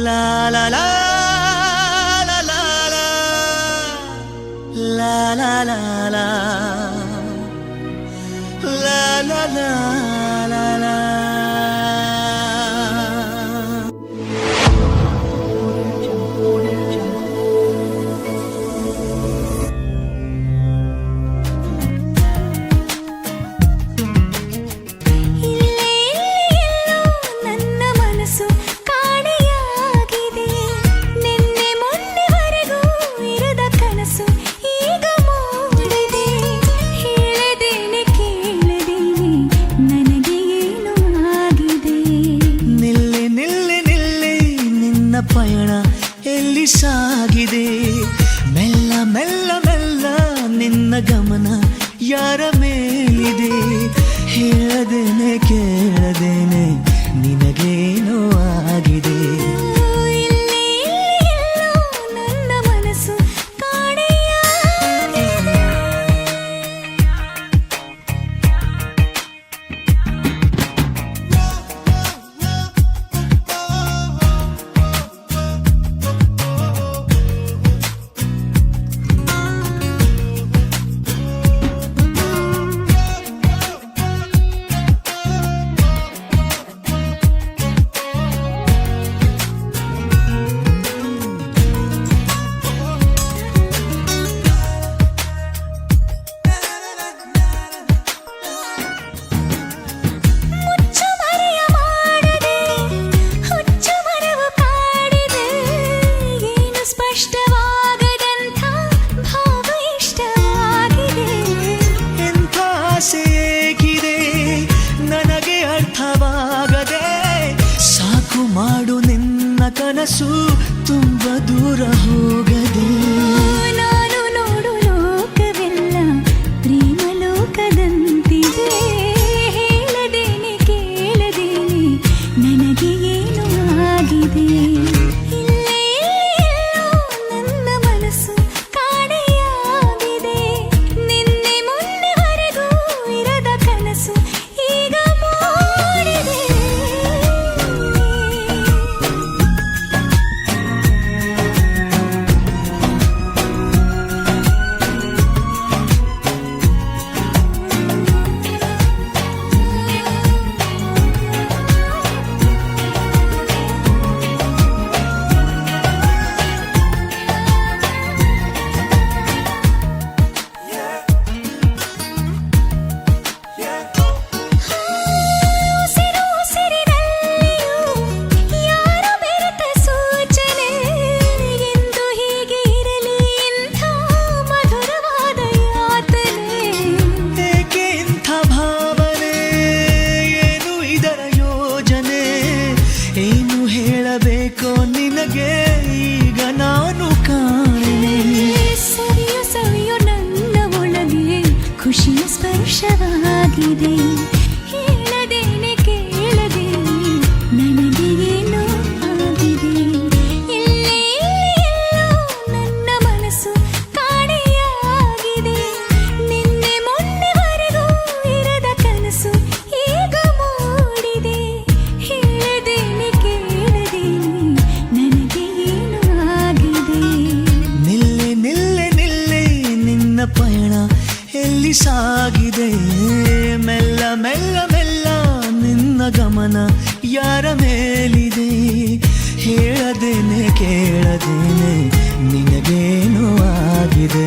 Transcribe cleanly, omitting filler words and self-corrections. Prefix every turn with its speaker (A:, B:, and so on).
A: la la la la la la la la la la la la la la. ಪಯಣ ಎಲ್ಲಿ ಸಾಗಿದೆ ಮೆಲ್ಲ ಮೆಲ್ಲ ಮೆಲ್ಲ ನಿನ್ನ ಗಮನ ಯಾರ ಮೇಲಿದೆ ಹೇಳದೇನೆ ಕೇಳದೇನೆ ನಿನಗೇನೋ ಆಗಿದೆ
B: ನನ್ನ ಮನಸ್ಸು
A: ನನಗೆ ಅರ್ಥವಾಗದೆ ಸಾಕು ಮಾಡು ನಿನ್ನ ಕನಸು ತುಂಬ ದೂರ ಹೋಗದೆ
B: ನಾನು ನೋಡು ಲೋಕವೆಲ್ಲ ಪ್ರೇಮ ಲೋಕದಂತಿದೆ ಹೇಳದೇನೆ ಕೇಳದೇನೆ ನನಗೆ ಏನು ಆಗಿದೆ ನನ್ನ ಮನಸ್ಸು ಕಾಣೆಯಾಗಿದೆ ನಿನ್ನೆ ಮೊನ್ನೆವರೆಗೂ ಇರದ ಕನಸು ಈಗ ಮೂಡಿದೆ
A: ಹೇಳಬೇಕೋ ನಿನಗೆ ಈಗ ನಾನು ಕಾಣೆ
B: ಸವಿಯೋ ಸವಿಯೋ ನನ್ನ ಒಳಗೆ ಖುಷಿಯ ಸ್ಪರ್ಶವಾಗಿದೆ ಹೇಳದೇನೆ ಕೇಳದೇನೆ ನನಗೆ ಏನೋ ಆಗಿದೆ ಎಲ್ಲೋ ನನ್ನ ಮನಸ್ಸು ಕಾಣೆಯಾಗಿದೆ ನಿನ್ನೆ ಮೊನ್ನೆವರೆಗೂ ಇರದ ಕನಸು ಈಗ ಮೂಡಿದೆ ಹೇಳದೇನೆ
A: ಪಯಣ ಎಲ್ಲಿ ಸಾಗಿದೆ ಮೆಲ್ಲ ಮೆಲ್ಲ ಮೆಲ್ಲ ನಿನ್ನ ಗಮನ ಯಾರ ಮೇಲಿದೆ ಹೇಳದೇನೆ ಕೇಳದೇನೆ ನಿನಗೇನೋ ಆಗಿದೆ